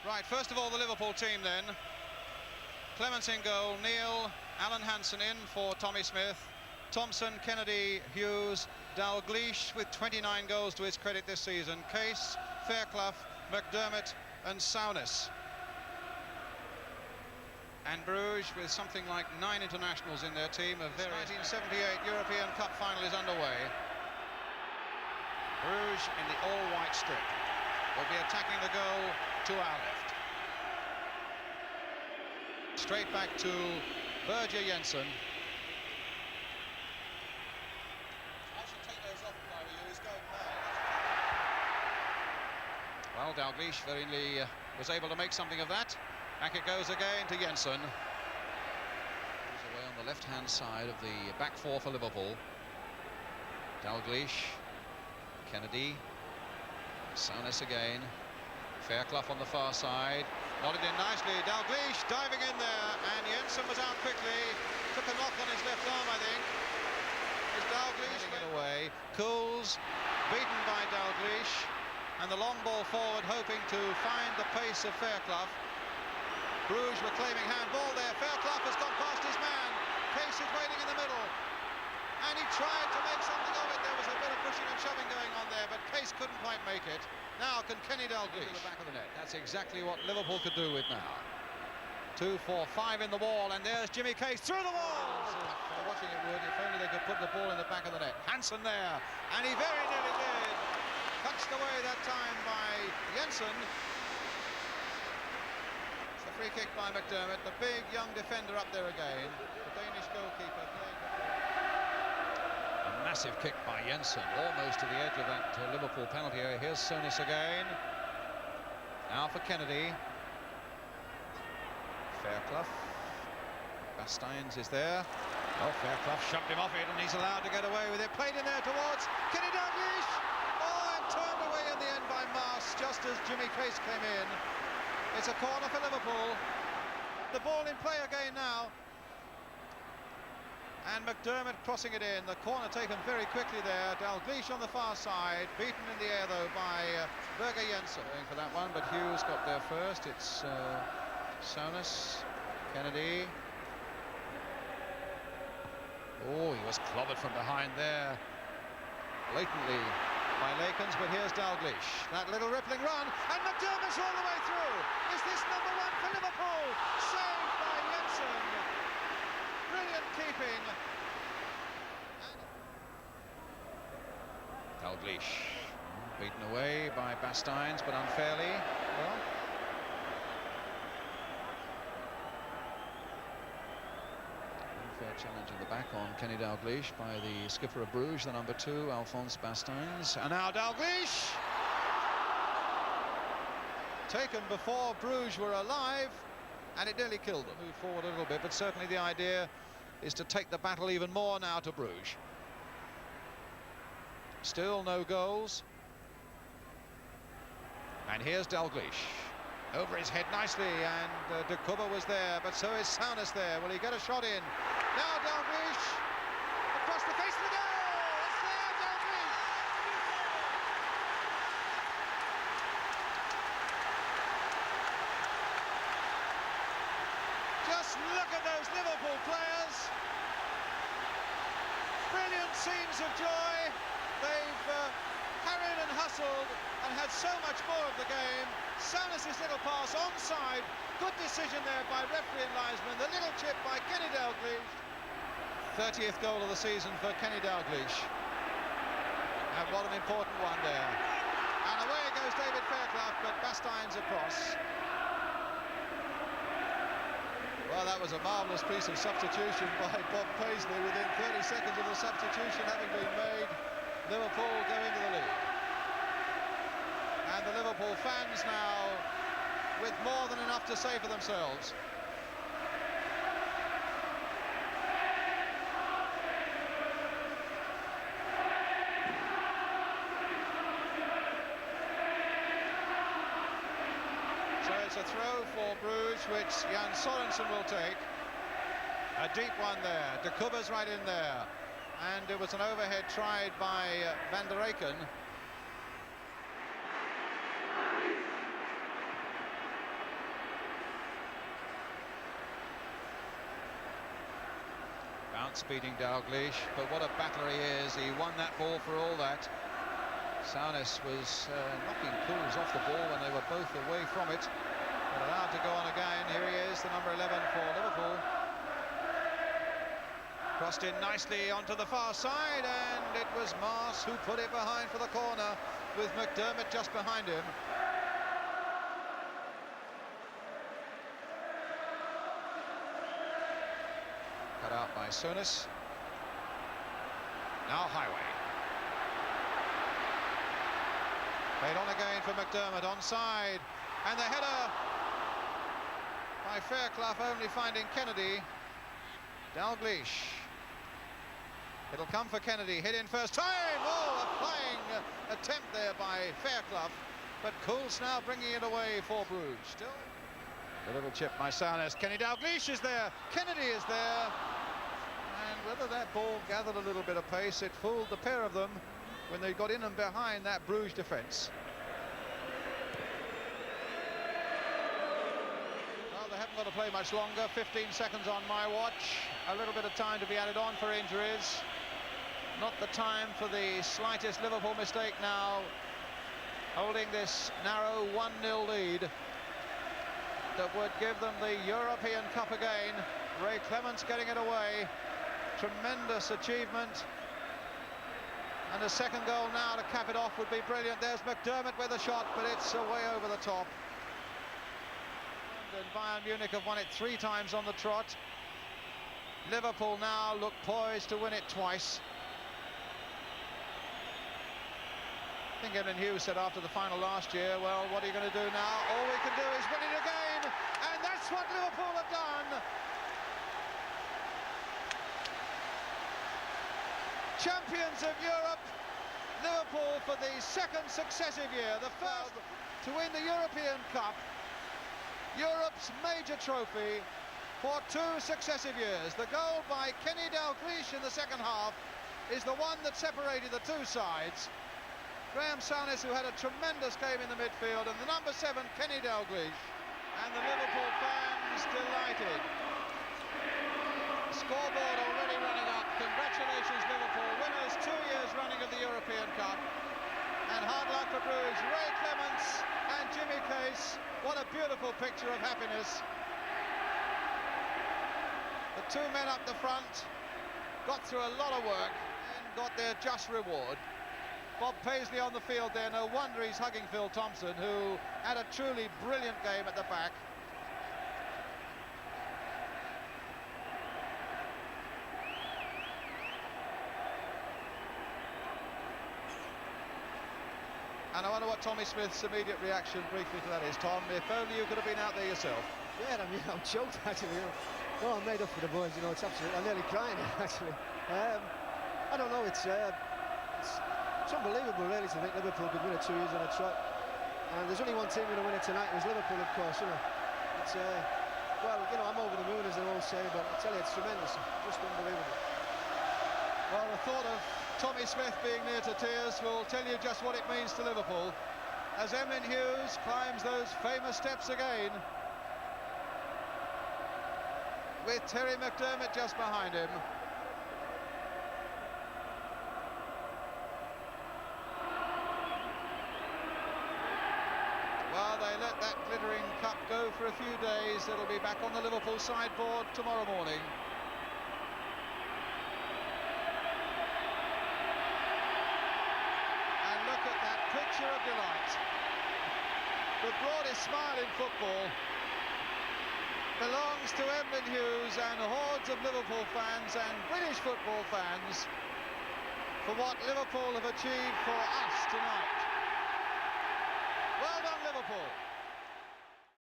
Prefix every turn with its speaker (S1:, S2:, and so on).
S1: Right, first of all, the Liverpool team then. Clements in goal, Neil, Alan Hansen in for Tommy Smith, Thompson, Kennedy, Hughes, Dalglish with 29 goals to his credit this season, Case, Fairclough, McDermott and Souness. And Bruges with something like 9 internationals in their team of various. 1978 European Cup final is underway. Bruges in the all-white strip will be attacking the goal to our left. Straight back to Berger Jensen. I should take those off if I were you. He's going mad. Well, Dalglish very was able to make something of that. Back it goes again to Jensen. He's away on the left-hand side of the back four for Liverpool. Dalglish, Kennedy, Souness again. Fairclough on the far side. Nodded in nicely. Dalglish diving in there, and Jensen was out quickly. Took a knock on his left arm, I think. Is Dalglish getting it away? Cools, beaten by Dalglish, and the long ball forward, hoping to find the pace of Fairclough. Bruges were claiming handball there. Fairclough has gone past his man. Case is waiting in the middle, and he tried to make something of it. There was a bit of pushing and shoving going on there, but Case couldn't quite make it. Now can Kenny Dalglish to the back of the net. That's exactly what Liverpool could do with now. 2, 4, 5 in the wall, and there's Jimmy Case through the wall. They're watching it would, if only they could put the ball in the back of the net. Hansen there, and he very nearly did. Touched away that time by Jensen. It's the free kick by McDermott, the big young defender up there again. The Danish goalkeeper playing. Massive kick by Jensen, almost to the edge of that Liverpool penalty area. Here's Souness again. Now for Kennedy. Fairclough. Basteins is there. Oh, Fairclough shoved him off it, and he's allowed to get away with it. Played in there towards Kenny Dalglish. Oh, and turned away in the end by Mars, just as Jimmy Case came in. It's a corner for Liverpool. The ball in play again now. And McDermott crossing it in. The corner taken very quickly there. Dalglish on the far side, beaten in the air though by Berger Jensen. Going for that one, but Hughes got there first. It's Souness, Kennedy. Oh, he was clobbered from behind there, blatantly by Lakens, but here's Dalglish. That little rippling run, and McDermott's all the way through. Is this number 1 for Liverpool? Saved by Jensen. Brilliant keeping. Dalglish beaten away by Basteins, but unfairly. Well, unfair challenge in the back on Kenny Dalglish by the skipper of Bruges, the number 2, Alphonse Basteins. And now Dalglish, taken before Bruges were alive, and it nearly killed them. Move forward a little bit, but certainly the idea is to take the battle even more now to Bruges. Still no goals. And here's Dalglish. Over his head nicely, and De Cubber was there, but so is Souness there. Will he get a shot in? Now Dalglish across the face of the goal. It's there, Dalglish. Just look at those Liverpool players. Brilliant scenes of joy. They've carried and hustled and had so much more of the game. Souness' little pass onside. Good decision there by referee and linesman. The little chip by Kenny Dalglish. 30th goal of the season for Kenny Dalglish. And what an important one there. And away goes David Fairclough, but Basteins across. Well, that was a marvellous piece of substitution by Bob Paisley. Within 30 seconds of the substitution having been made, Liverpool go into the lead. And the Liverpool fans now with more than enough to say for themselves. So it's a throw for Bruges, which Jan Sorensen will take. A deep one there. De Cubber's right in there. And it was an overhead tried by Van der Eycken. outspeeding Dalglish, but what a battler he is. He won that ball for all that. Souness was knocking Cools off the ball when they were both away from it, but allowed to go on again. Here he is, the number 11 for Liverpool. Crossed in nicely onto the far side, and it was Mars who put it behind for the corner, with McDermott just behind him. Cut out by Souness. Now Highway. Played on again for McDermott, onside, and the header by Fairclough only finding Kennedy. Dalglish. It'll come for Kennedy, hit in first time. Oh, a flying attempt there by Fairclough, but Cools now bringing it away for Bruges. Still a little chip by Souness. Kenny Dalglish is there, Kennedy is there, and whether that ball gathered a little bit of pace, it fooled the pair of them when they got in and behind that Bruges defence. Well, they haven't got to play much longer. 15 seconds on my watch. A little bit of time to be added on for injuries. Not the time for the slightest Liverpool mistake now. Holding this narrow 1-0 lead that would give them the European Cup again. Ray Clements getting it away. Tremendous achievement. And a second goal now to cap it off would be brilliant. There's McDermott with a shot, but it's away over the top. And Bayern Munich have won it 3 times on the trot. Liverpool now look poised to win it twice. I think Evan Hughes said after the final last year, well, what are you going to do now? All we can do is win it again, and that's what Liverpool have done. Champions of Europe, Liverpool for the 2nd successive year, the first to win the European Cup, Europe's major trophy, for 2 successive years. The goal by Kenny Dalglish in the second half is the one that separated the 2 sides. Graham Souness, who had a tremendous game in the midfield, and the number 7, Kenny Dalglish, and the Liverpool fans delighted. Scoreboard already running up. Congratulations, Liverpool, winners 2 years running of the European Cup. And hard luck for Bruges. Ray Clements and Jimmy Case. What a beautiful picture of happiness. The 2 men up the front got through a lot of work and got their just reward. Bob Paisley on the field there, no wonder he's hugging Phil Thompson, who had a truly brilliant game at the back. And I wonder what Tommy Smith's immediate reaction briefly to that is. Tom, if only you could have been out there yourself.
S2: Yeah, I mean, I'm choked actually. No, I'm made up for the boys, you know, it's absolutely, I'm nearly crying actually. I don't know, it's unbelievable really to think Liverpool could win it 2 years on a trot. And there's only one team going to win it tonight, it was Liverpool, of course, you know. It's, well, you know, I'm over the moon, as they all say, but I tell you, it's tremendous, just unbelievable.
S1: Well, the thought of Tommy Smith being near to tears will tell you just what it means to Liverpool, as Emlyn Hughes climbs those famous steps again, with Terry McDermott just behind him. Well, they let that glittering cup go for a few days. It'll be back on the Liverpool sideboard tomorrow morning. And look at that picture of delight. The broadest smile in football belongs to Emlyn Hughes and hordes of Liverpool fans and British football fans for what Liverpool have achieved for us tonight. Well done, Liverpool.